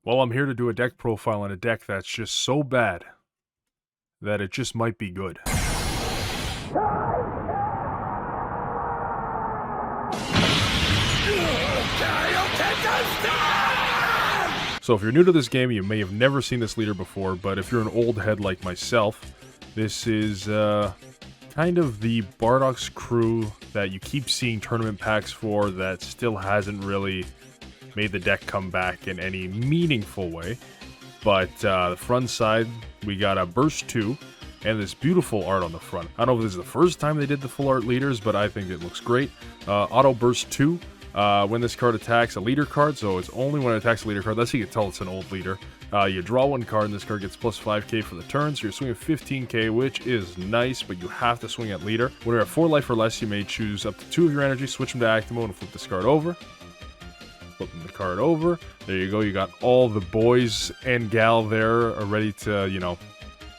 Well, I'm here to do a deck profile on a deck that's just so bad that it just might be good. So if you're new to this game, you may have never seen this leader before, but if you're an old head like myself, this is kind of the Bardock's crew that you keep seeing tournament packs for that still hasn't really made the deck come back in any meaningful way. But the front side, we got a Burst 2 and this beautiful art on the front. I don't know if this is the first time they did the full art leaders, but I think it looks great. Auto Burst 2, when this card attacks a leader card, so it's only when it attacks a leader card. That's how you can tell it's an old leader. You draw one card, and this card gets plus 5k for the turn, so you're swinging 15k, which is nice, but you have to swing at leader. When you're at 4 life or less, you may choose up to 2 of your energy, switch them to active mode, and flip this card over. Flipping the card over. There you go. You got all the boys and gal there are ready to, you know,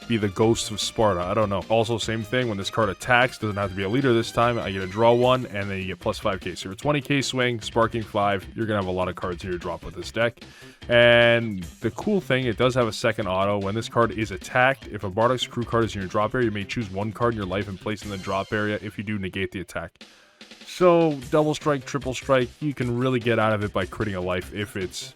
be the ghosts of Sparta. I don't know. Also, same thing. When this card attacks, doesn't have to be a leader this time. I get to draw one, and then you get plus 5k. So you're 20k swing, sparking 5. You're going to have a lot of cards in your drop with this deck. And the cool thing, it does have a second auto. When this card is attacked, if a Bardock's crew card is in your drop area, you may choose one card in your life and place it in the drop area. If you do, negate the attack. So, double strike, triple strike, you can really get out of it by critting a life if it's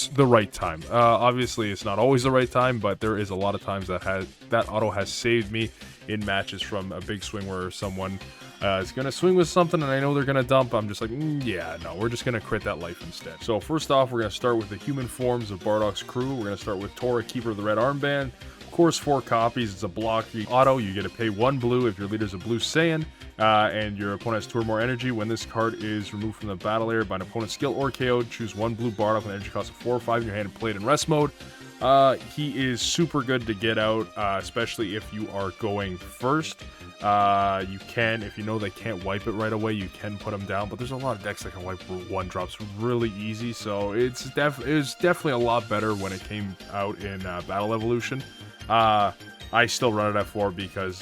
the right time. Obviously, it's not always the right time, but there is a lot of times that auto has saved me in matches from a big swing where someone is going to swing with something and I know they're going to dump. I'm just like, yeah, no, we're just going to crit that life instead. So first off, we're going to start with the human forms of Bardock's crew. We're going to start with Tora, Keeper of the Red Armband. Of course, 4 copies. It's a block auto. You get to pay 1 blue if your leader's a blue Saiyan. And your opponent has 2 or more energy. When this card is removed from the battle area by an opponent's skill or KO, choose 1 blue Bardock with an energy cost of 4 or 5 in your hand and play it in rest mode. He is super good to get out, especially if you are going first. You can, if you know they can't wipe it right away, you can put them down. But there's a lot of decks that can wipe 1 drops really easy, so it was definitely a lot better when it came out in Battle Evolution. I still run it at 4 because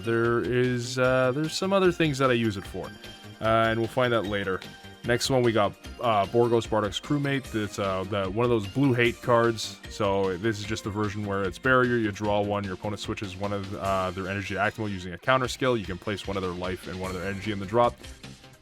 there's some other things that I use it for, and we'll find that later. Next one, we got Borgos, Bardock's crewmate. It's one of those blue hate cards. So this is just the version where it's barrier. You draw 1. Your opponent switches one of their energy to active mode using a counter skill. You can place 1 of their life and 1 of their energy in the drop.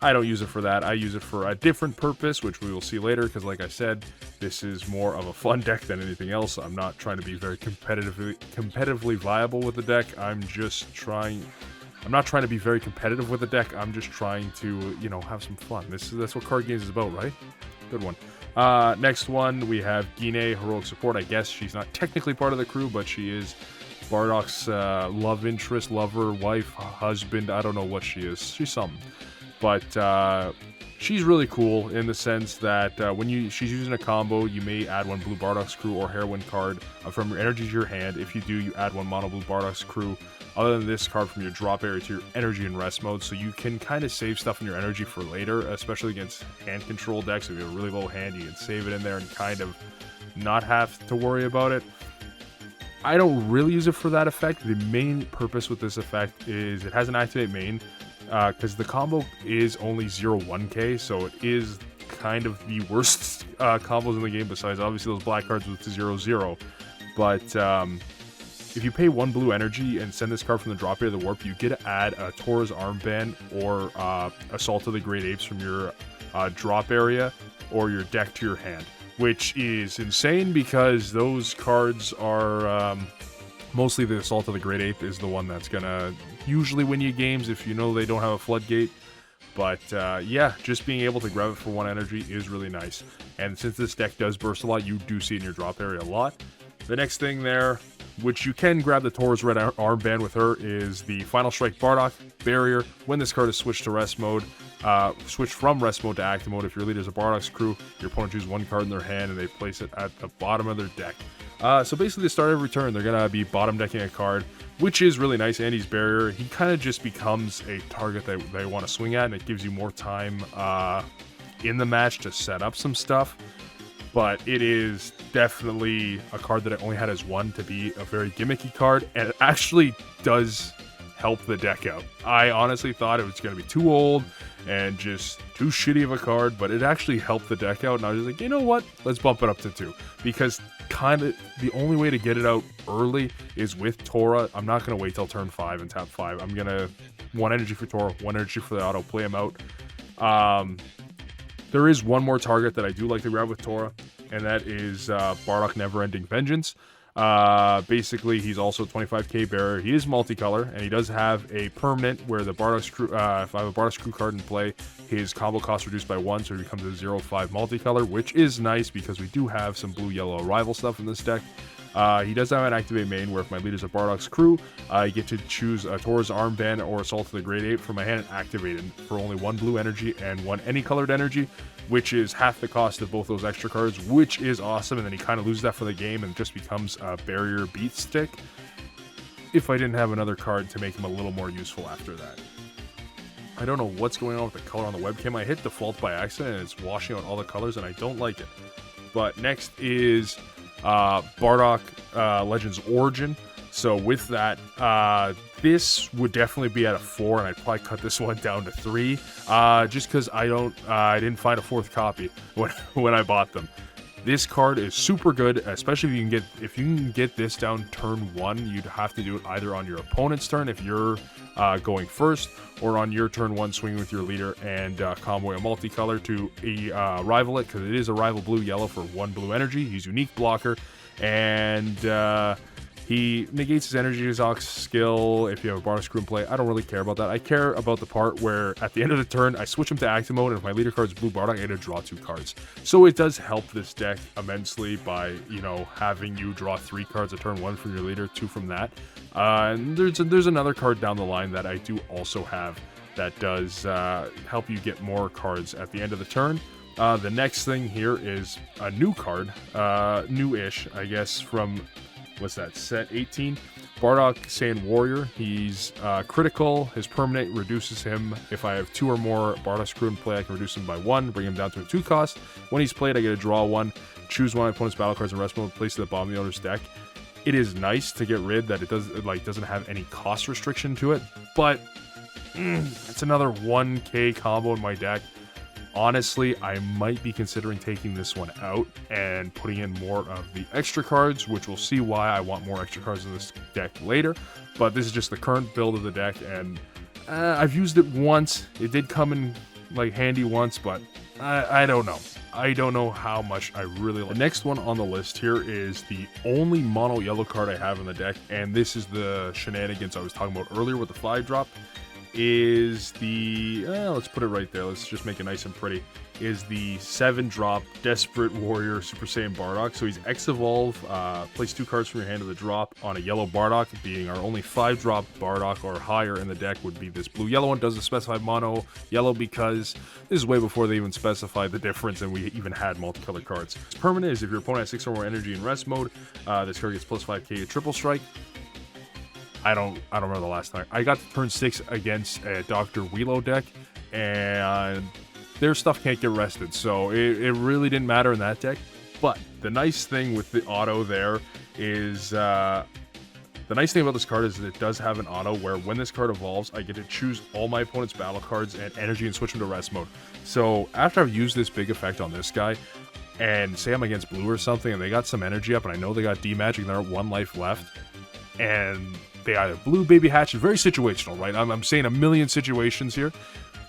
I don't use it for that. I use it for a different purpose, which we will see later, because like I said, this is more of a fun deck than anything else. I'm not trying to be very competitively viable with the deck. I'm not trying to be very competitive with the deck. I'm just trying to, you know, have some fun. That's what card games is about, right? Good one. Next one, we have Gine, Heroic Support. I guess she's not technically part of the crew, but she is Bardock's love interest, lover, wife, husband. I don't know what she is. She's something. But she's really cool in the sense that when she's using a combo, you may add 1 blue Bardock's crew or heroine card from your energy to your hand. If you do, you add 1 mono blue Bardock's crew other than this card from your drop area to your energy and rest mode, so you can kind of save stuff in your energy for later, especially against hand control decks. If you have a really low hand, you can save it in there and kind of not have to worry about it. I don't really use it for that effect. The main purpose with this effect is it has an activate main, because the combo is only 0-1k, so it is kind of the worst combos in the game, besides obviously those black cards with 0-0. But if you pay 1 blue energy and send this card from the drop area of the warp, you get to add a Tora's Armband or Assault of the Great Apes from your drop area or your deck to your hand, which is insane because those cards are mostly the Assault of the Great Ape is the one that's gonna usually win you games if you know they don't have a floodgate. But yeah, just being able to grab it for 1 energy is really nice. And since this deck does burst a lot, you do see it in your drop area a lot. The next thing there, which you can grab the Tora's Red Armband with her, is the Final Strike Bardock Barrier. When this card is switched to rest mode, switch from rest mode to active mode. If your leader is a Bardock's crew, your opponent chooses 1 card in their hand and they place it at the bottom of their deck. So basically, the start of every turn, they're going to be bottom decking a card, which is really nice. Andy's Barrier, he kind of just becomes a target that they want to swing at, and it gives you more time in the match to set up some stuff. But it is definitely a card that I only had as 1 to be a very gimmicky card, and it actually does help the deck out. I honestly thought it was going to be too old, and just too shitty of a card, but it actually helped the deck out, and I was just like, you know what, let's bump it up to 2, because kind of the only way to get it out early is with Tora. I'm not going to wait till turn 5 and tap 5. I'm going to 1 energy for Tora, 1 energy for the auto, play him out. There is one more target that I do like to grab with Tora, and that is Bardock Neverending Vengeance. Basically, he's also 25k bearer. He is multicolor, and he does have a permanent where the Bardock's crew, if I have a Bardock's crew card in play, his combo cost reduced by 1, so he becomes a 0/5 multicolor, which is nice because we do have some blue-yellow rival stuff in this deck. He does have an activate main where if my leader's a Bardock's crew, I get to choose a Tor's Armband or Assault of the Great Ape from my hand and activate it for only 1 blue energy and 1 any colored energy, which is half the cost of both those extra cards, which is awesome. And then he kind of loses that for the game and just becomes a barrier beat stick if I didn't have another card to make him a little more useful after that. I don't know what's going on with the color on the webcam. I hit default by accident and it's washing out all the colors and I don't like it. But next is Bardock Legends Origin. So with that, this would definitely be at a 4, and I'd probably cut this one down to 3, just because I didn't find a 4th copy when I bought them. This card is super good, especially if you can get this down turn 1. You'd have to do it either on your opponent's turn if you're going first, or on your turn 1 swinging with your leader and combo a multicolor to rival it, because it is a rival blue-yellow for 1 blue energy. He's unique blocker, and he negates his energy exhaust skill if you have a Bardock crew in play. I don't really care about that. I care about the part where at the end of the turn, I switch him to active mode, and if my leader card is blue Bardock, I get to draw 2 cards. So it does help this deck immensely by, you know, having you draw 3 cards a turn, 1 from your leader, 2 from that. And there's another card down the line that I do also have that does help you get more cards at the end of the turn. The next thing here is a new card, new-ish, I guess, from... what's that, set 18? Bardock Saiyan Warrior. He's critical. His permanent reduces him. If I have 2 or more Bardock's crew in play, I can reduce him by 1, bring him down to a 2 cost. When he's played, I get to draw 1, choose 1 of my opponent's battle cards in rest mode, place it at the bottom of the owner's deck. It is nice to get rid that it doesn't have any cost restriction to it, but it's another 1k combo in my deck. Honestly, I might be considering taking this one out and putting in more of the extra cards, which we'll see why I want more extra cards in this deck later. But this is just the current build of the deck, and I've used it once. It did come in like handy once, but I don't know. I don't know how much I really like. The next one on the list here is the only mono yellow card I have in the deck, and this is the shenanigans I was talking about earlier with the 5-drop. Is the, let's put it right there, let's just make it nice and pretty, is the 7-drop Desperate Warrior Super Saiyan Bardock. So he's X-Evolve, place 2 cards from your hand to the drop on a yellow Bardock, being our only 5-drop Bardock or higher in the deck would be this blue-yellow one. Doesn't specify mono yellow because this is way before they even specified the difference and we even had multicolored cards. It's permanent is if your opponent has 6 or more energy in rest mode, this card gets plus 5k to triple strike. I don't remember the last time. I got to turn 6 against a Dr. Wheelo deck, and their stuff can't get rested, so it really didn't matter in that deck. But the nice thing with the auto there is, the nice thing about this card is that it does have an auto where when this card evolves, I get to choose all my opponent's battle cards and energy and switch them to rest mode. So after I've used this big effect on this guy, and say I'm against blue or something, and they got some energy up, and I know they got D-Magic, and they're at 1 life left, and they either blue baby hatch. It's very situational, right? I'm saying a million situations here,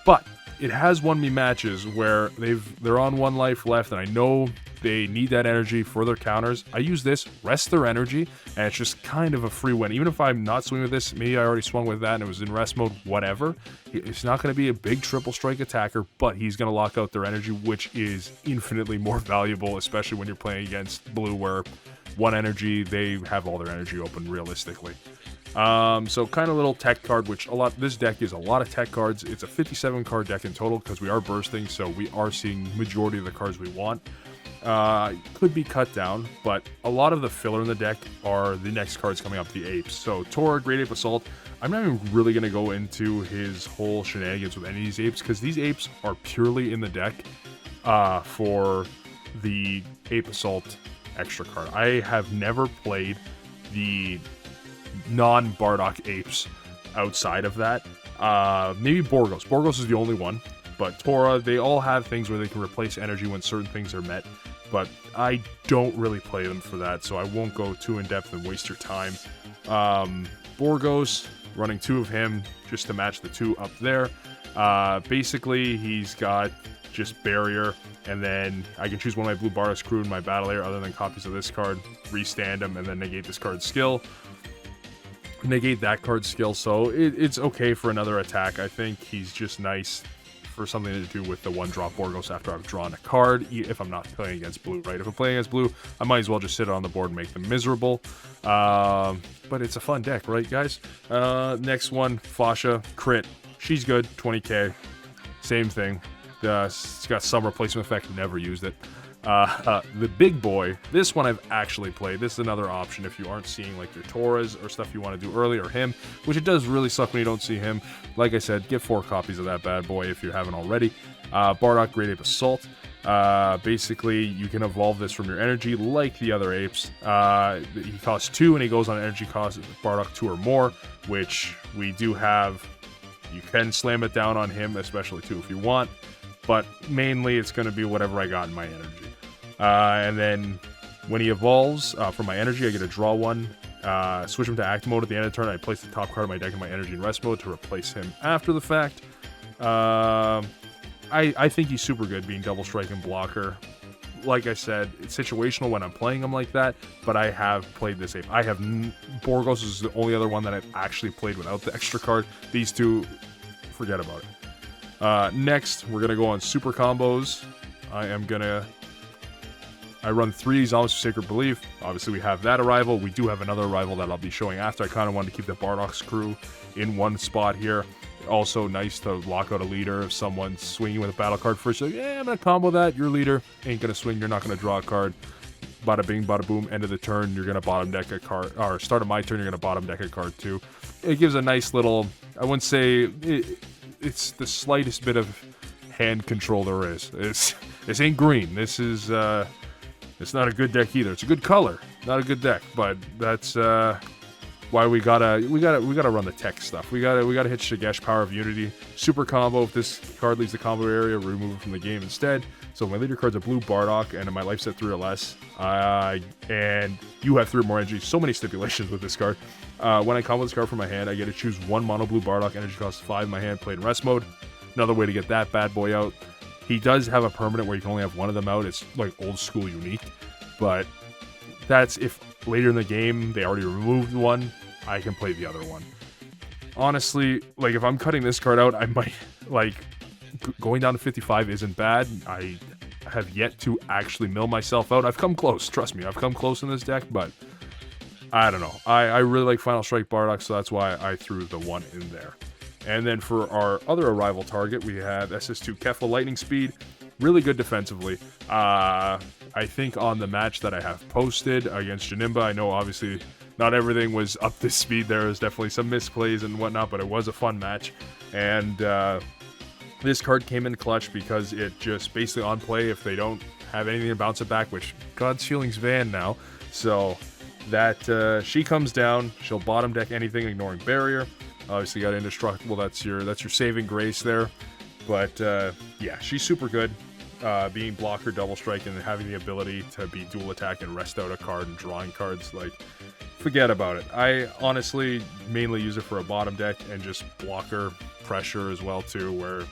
but it has won me matches where they're on 1 life left, and I know they need that energy for their counters. I use this, rest their energy, and it's just kind of a free win. Even if I'm not swinging with this, maybe I already swung with that and it was in rest mode, whatever. It's not going to be a big triple strike attacker, but he's going to lock out their energy, which is infinitely more valuable, especially when you're playing against blue, where 1 energy, they have all their energy open realistically. So kind of little tech card, which this deck is a lot of tech cards. It's a 57 card deck in total because we are bursting, so we are seeing majority of the cards we want. Could be cut down, but a lot of the filler in the deck are the next cards coming up, the apes. So Tora, Great Ape Assault. I'm not even really going to go into his whole shenanigans with any of these apes because these apes are purely in the deck for the Ape Assault extra card. I have never played the non-Bardock apes outside of that. Maybe Borgos. Borgos is the only one. But Tora, they all have things where they can replace energy when certain things are met, but I don't really play them for that, so I won't go too in-depth and waste your time. Borgos, running 2 of him just to match the 2 up there. Basically, he's got just barrier, and then I can choose one of my blue Bardock's crew in my battle area other than copies of this card, restand him, and then negate this card's skill. Negate that card's skill, so it's okay for another attack. I think he's just nice for something to do with the 1-drop Borgos after I've drawn a card, if I'm not playing against blue, right? If I'm playing against blue, I might as well just sit it on the board and make them miserable. But it's a fun deck, right, guys? Next one, Fasha, crit. She's good, 20k. Same thing. It's got some replacement effect, never used it. The big boy, this one I've actually played. This is another option if you aren't seeing like your Toras or stuff you want to do early, or him, which it does really suck when you don't see him. Like I said, get 4 copies of that bad boy if you haven't already. Bardock, Great Ape Assault. Basically, you can evolve this from your energy like the other apes. He costs 2 and he goes on energy cost Bardock 2 or more, which we do have. You can slam it down on him, especially 2 if you want, but mainly it's going to be whatever I got in my energy. And then when he evolves from my energy, I get to draw 1, switch him to active mode at the end of the turn. I place the top card of my deck in my energy and rest mode to replace him after the fact. I think he's super good being double strike and blocker. Like I said, it's situational when I'm playing him like that, but I have played this ape. Borgos is the only other one that I've actually played without the extra card. These 2, forget about it. Next, we're going to go on super combos. I run 3 Zombies for Sacred Belief. Obviously, we have that arrival. We do have another arrival that I'll be showing after. I kind of wanted to keep the Bardock's crew in one spot here. Also nice to lock out a leader if someone's swinging with a battle card first. Like, yeah, I'm going to combo that. Your leader ain't going to swing. You're not going to draw a card. Bada bing, bada boom. End of the turn, you're going to bottom deck a card. Or start of my turn, you're going to bottom deck a card too. It gives a nice little, I wouldn't say, it's the slightest bit of hand control there is. This ain't green. This is, it's not a good deck either. It's a good color, not a good deck, but that's why we gotta run the tech stuff. We gotta hit Shigesh, Power of Unity, super combo. If this card leaves the combo area, remove it from the game instead. So my leader card's a blue Bardock, and my life set 3 or less, and you have 3 or more energy. So many stipulations with this card. When I combo this card from my hand, I get to choose 1 mono blue Bardock. Energy costs 5 in my hand. Played in rest mode. Another way to get that bad boy out. He does have a permanent where you can only have 1 of them out. It's like old school unique, but that's if later in the game they already removed 1, I can play the other one. Honestly, like if I'm cutting this card out, I might like going down to 55 isn't bad. I have yet to actually mill myself out. I've come close, trust me. I've come close in this deck, but I don't know. I really like Final Strike Bardock, so that's why I threw the 1 in there. And then for our other arrival target, we have SS2 Kefla Lightning Speed. Really good defensively. I think on the match that I have posted against Janemba, I know obviously not everything was up to speed. There was definitely some misplays and whatnot, but it was a fun match. And this card came in clutch because it just basically on play, if they don't have anything to bounce it back, which God's Feelings Van now, so that she comes down, she'll bottom deck anything ignoring barrier. Obviously got Indestructible, that's your saving grace there. But yeah, she's super good. Being blocker, double strike, and having the ability to be dual attack and rest out a card and drawing cards, like, forget about it. I honestly mainly use it for a bottom deck and just blocker pressure as well too, where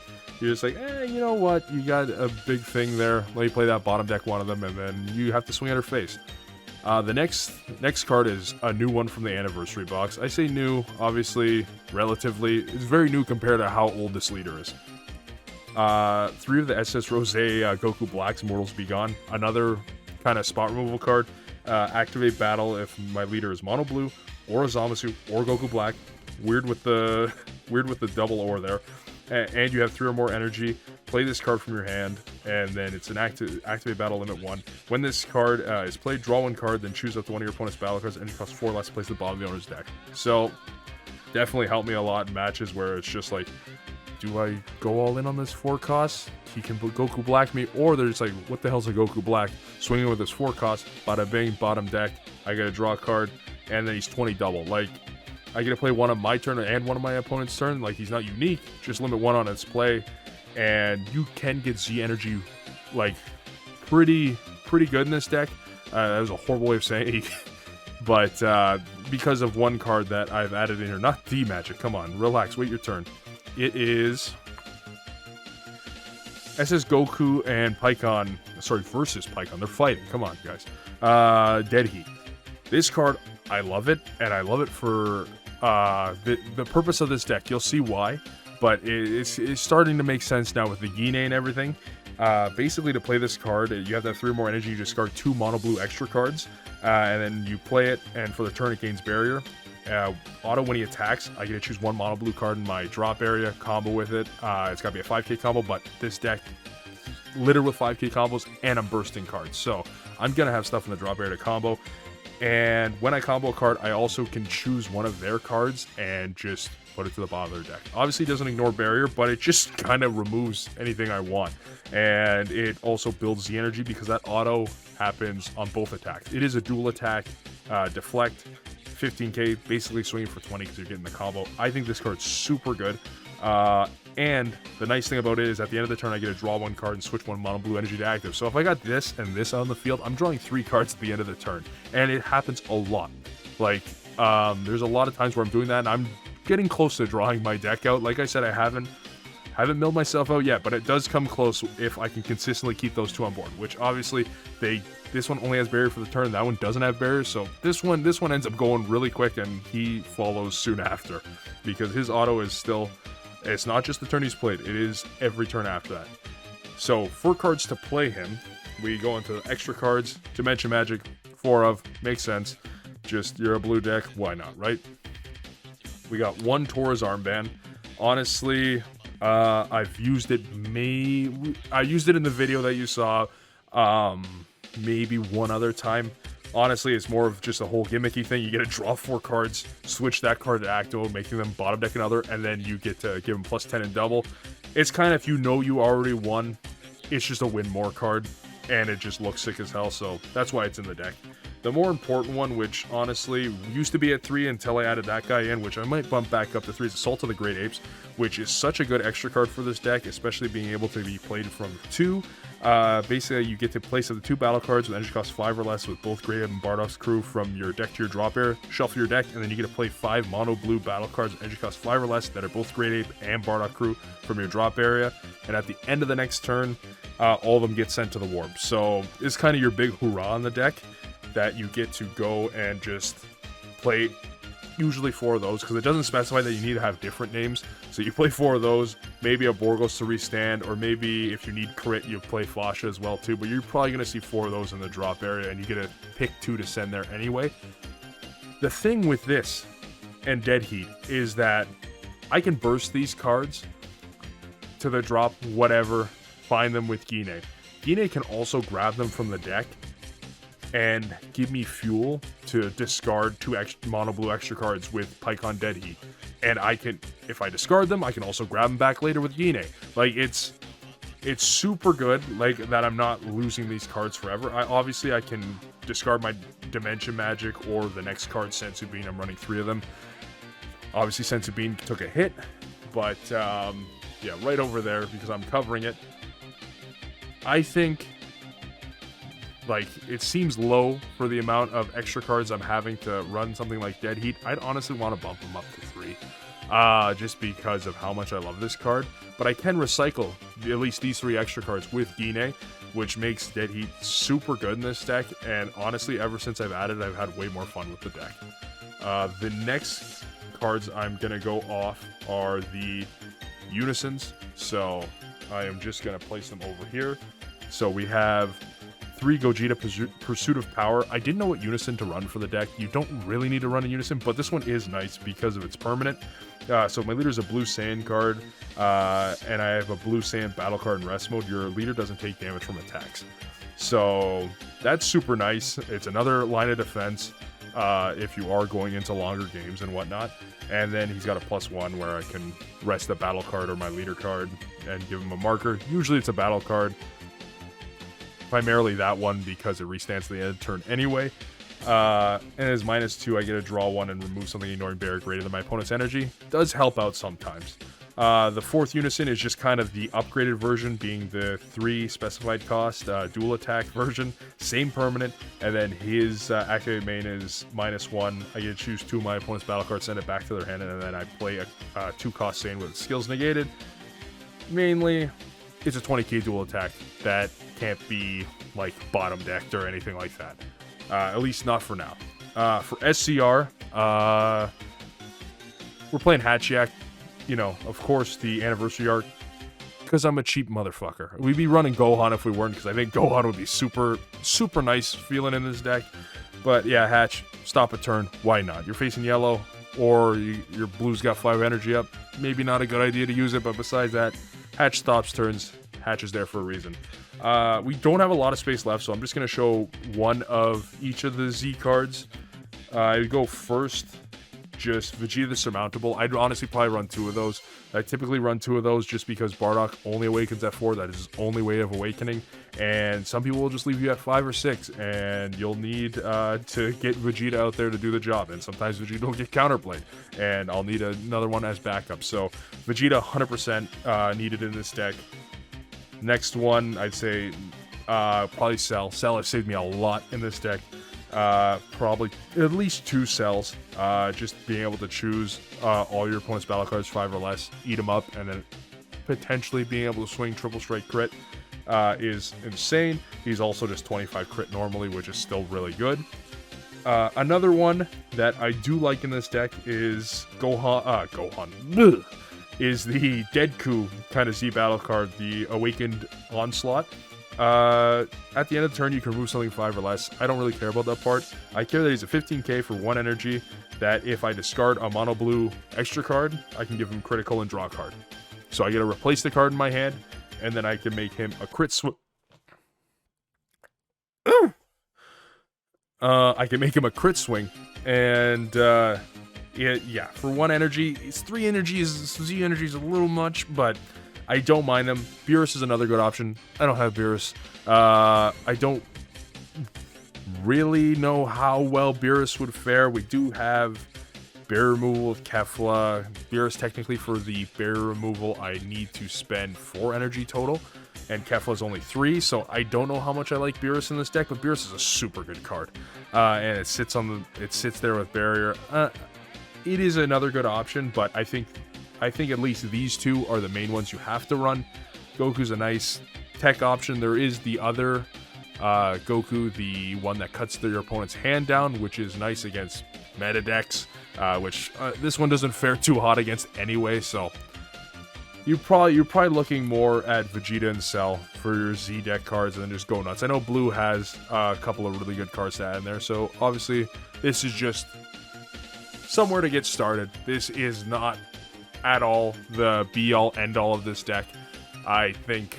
you're just like, you know what, you got a big thing there, let me play that bottom deck one of them, and then you have to swing at her face. The next card is a new one from the anniversary box. I say new, obviously, relatively. It's very new compared to how old this leader is. 3 of the SS Rose Goku Black's Mortals Be Gone. Another kind of spot removal card. Activate battle if my leader is mono blue, or a Zamasu, or Goku Black. Weird with the double or there. And you have 3 or more energy. Play this card from your hand, and then it's an activate battle limit 1. When this card is played, draw 1 card, then choose up to one of your opponent's battle cards, and it costs 4 less to place at the bottom of the owner's deck. So definitely helped me a lot in matches where it's just like, do I go all in on this 4 cost? He can put Goku Black me, or they're just like, what the hell's a Goku Black? Swinging with this 4 cost, bada bing, bottom deck, I gotta draw a card, and then he's 20 double. Like, I get to play one on my turn and one on my opponent's turn. Like, he's not unique, just limit 1 on its play. and you can get Z energy like pretty good in this deck. That was a horrible way of saying it. But because of one card that I've added in here, not the magic, come on, relax, wait your turn. It is SS Goku and Pikkon, sorry, versus Pikkon, they're fighting, come on guys. Dead Heat. This card, I love it, and I love it for the purpose of this deck. You'll see why, but it's starting to make sense now with the Gine and everything. Basically, to play this card, you have to have 3 more energy, you discard 2 mono blue extra cards, and then you play it, and for the turn it gains barrier. Auto when he attacks, I get to choose 1 mono blue card in my drop area, combo with it. It's got to be a 5k combo, but this deck littered with 5k combos, and I'm bursting cards, so I'm going to have stuff in the drop area to combo. And when I combo a card, I also can choose one of their cards and just put it to the bottom of their deck. Obviously, it doesn't ignore barrier, but it just kind of removes anything I want. And it also builds the energy because that auto happens on both attacks. It is a dual attack, deflect, 15k, basically swinging for 20 because you're getting the combo. I think this card's super good. And the nice thing about it is at the end of the turn, I get to draw 1 card and switch 1 mono blue energy to active. So if I got this and this on the field, I'm drawing 3 cards at the end of the turn. And it happens a lot. Like, there's a lot of times where I'm doing that, and I'm getting close to drawing my deck out. Like I said, I haven't milled myself out yet, but it does come close if I can consistently keep those 2 on board, which obviously this one only has barrier for the turn, that one doesn't have barrier, so this one ends up going really quick, and he follows soon after, because his auto is still, it's not just the turn he's played, it is every turn after that. So for cards to play him, we go into extra cards, Dimension Magic, 4 of, makes sense, just you're a blue deck, why not, right? We got 1 Taurus armband. Honestly, I've used it, I used it in the video that you saw, maybe one other time. Honestly, it's more of just a whole gimmicky thing. You get to draw 4 cards, switch that card to Acto, making them bottom deck another, and then you get to give them plus 10 and double. It's kind of, if you know you already won, it's just a win more card, and it just looks sick as hell, so that's why it's in the deck. The more important one, which honestly used to be at 3 until I added that guy in, which I might bump back up to 3, is Assault of the Great Apes, which is such a good extra card for this deck, especially being able to be played from 2. Basically, you get to place up to 2 battle cards with energy cost 5 or less with both Great Ape and Bardock's crew from your deck to your drop area, shuffle your deck, and then you get to play 5 mono blue battle cards with energy cost 5 or less that are both Great Ape and Bardock crew from your drop area, and at the end of the next turn, all of them get sent to the warp. So it's kind of your big hoorah on the deck, that you get to go and just play usually 4 of those, because it doesn't specify that you need to have different names. So you play 4 of those, maybe a Borgos to restand, or maybe if you need crit, you play Fasha as well too, but you're probably going to see 4 of those in the drop area, and you get to pick 2 to send there anyway. The thing with this and Dead Heat is that I can burst these cards to the drop whatever, find them with Gine. Gine can also grab them from the deck and give me fuel to discard 2 mono blue extra cards with Pikkon Dead Heat. And I can, if I discard them, I can also grab them back later with Gine. Like, it's super good, like, that I'm not losing these cards forever. Obviously, I can discard my Dimension Magic or the next card, Senzu Bean. I'm running 3 of them. Obviously, Senzu Bean took a hit, but, yeah, right over there, because I'm covering it. I think, like, it seems low for the amount of extra cards I'm having to run something like Dead Heat. I'd honestly want to bump them up to 3, just because of how much I love this card. But I can recycle at least these 3 extra cards with Gine, which makes Dead Heat super good in this deck. And honestly, ever since I've added it, I've had way more fun with the deck. The next cards I'm going to go off are the Unisons. So I am just going to place them over here. So we have 3 Gogeta Pursuit of Power. I didn't know what Unison to run for the deck. You don't really need to run a Unison, but this one is nice because of its permanent. So my leader is a blue Saiyan card, and I have a blue Saiyan battle card in rest mode. Your leader doesn't take damage from attacks. So that's super nice. It's another line of defense if you are going into longer games and whatnot. And then he's got a +1 where I can rest a battle card or my leader card and give him a marker. Usually it's a battle card. Primarily that one because it restands the end of the turn anyway. And as -2, I get to draw 1 and remove something ignoring barrier greater than my opponent's energy. Does help out sometimes. The fourth Unison is just kind of the upgraded version, being the 3 specified cost dual attack version, same permanent, and then his activate main is -1. I get to choose 2 of my opponent's battle cards, send it back to their hand, and then I play a 2 cost Sane with skills negated. Mainly, it's a 20k dual attack that can't be like bottom decked or anything like that. At least not for now. For SCR, we're playing Hatchiak. You know, of course, the anniversary arc, because I'm a cheap motherfucker. We'd be running Gohan if we weren't, because I think Gohan would be super, super nice feeling in this deck. But yeah, Hatch, stop a turn. Why not? You're facing yellow, or your blue's got 5 energy up. Maybe not a good idea to use it, but besides that, Hatch stops turns. Hatch is there for a reason. We don't have a lot of space left, so I'm just going to show one of each of the Z cards. I would go first, just Vegeta the Surmountable. I'd honestly probably run 2 of those. I typically run 2 of those just because Bardock only awakens at 4. That is his only way of awakening. And some people will just leave you at 5 or 6, and you'll need to get Vegeta out there to do the job. And sometimes Vegeta will get counterplayed, and I'll need another one as backup. So Vegeta 100% needed in this deck. Next one, I'd say probably Cell. Cell has saved me a lot in this deck. Probably at least 2 cells. Just being able to choose all your opponent's battle cards 5 or less, eat them up, and then potentially being able to swing triple strike crit is insane. He's also just 25 crit normally, which is still really good. Another one that I do like in this deck is Gohan. Is the Deadku kind of Z battle card, the Awakened Onslaught. At the end of the turn, you can remove something 5 or less. I don't really care about that part. I care that he's a 15k for 1 energy, that if I discard a mono blue extra card, I can give him critical and draw a card. So I get to replace the card in my hand, and then I can make him a crit swing. I can make him a crit swing, and yeah, for 1 energy, it's 3 energies. Z energy is a little much, but I don't mind them. Beerus is another good option. I don't have Beerus. I don't really know how well Beerus would fare. We do have bear removal with Kefla. Beerus, technically, for the bear removal, I need to spend 4 energy total, and Kefla is only 3, so I don't know how much I like Beerus in this deck, but Beerus is a super good card. And it sits there with Barrier. It is another good option, but I think at least these 2 are the main ones you have to run. Goku's a nice tech option. There is the other Goku, the one that cuts your opponent's hand down, which is nice against meta decks, which this one doesn't fare too hot against anyway, so you're probably looking more at Vegeta and Cell for your Z deck cards, and then just go nuts. I know Blue has a couple of really good cards to add in there, so obviously this is just somewhere to get started. This is not at all the be-all, end-all of this deck. I think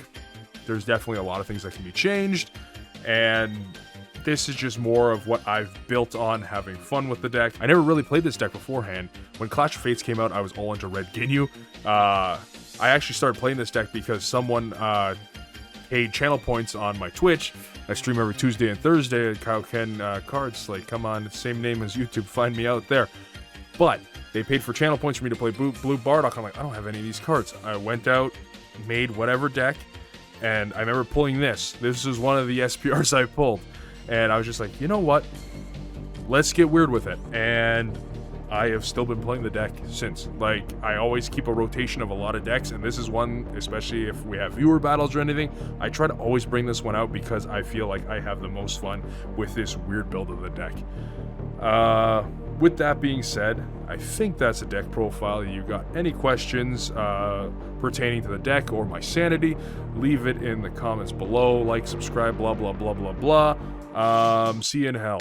there's definitely a lot of things that can be changed, and this is just more of what I've built on having fun with the deck. I never really played this deck beforehand. When Clash of Fates came out, I was all into Red Ginyu. I actually started playing this deck because someone paid channel points on my Twitch. I stream every Tuesday and Thursday at Kaioken Cards. Like, come on, it's the same name as YouTube. Find me out there. But they paid for channel points for me to play Blue Bardock. I'm like, I don't have any of these cards. I went out, made whatever deck, and I remember pulling this. This is one of the SPRs I pulled. And I was just like, you know what? Let's get weird with it. And I have still been playing the deck since. Like, I always keep a rotation of a lot of decks, and this is one, especially if we have viewer battles or anything, I try to always bring this one out because I feel like I have the most fun with this weird build of the deck. With that being said, I think that's a deck profile. If you got any questions pertaining to the deck or my sanity, leave it in the comments below. Like, subscribe, blah, blah, blah, blah, blah. See you in hell.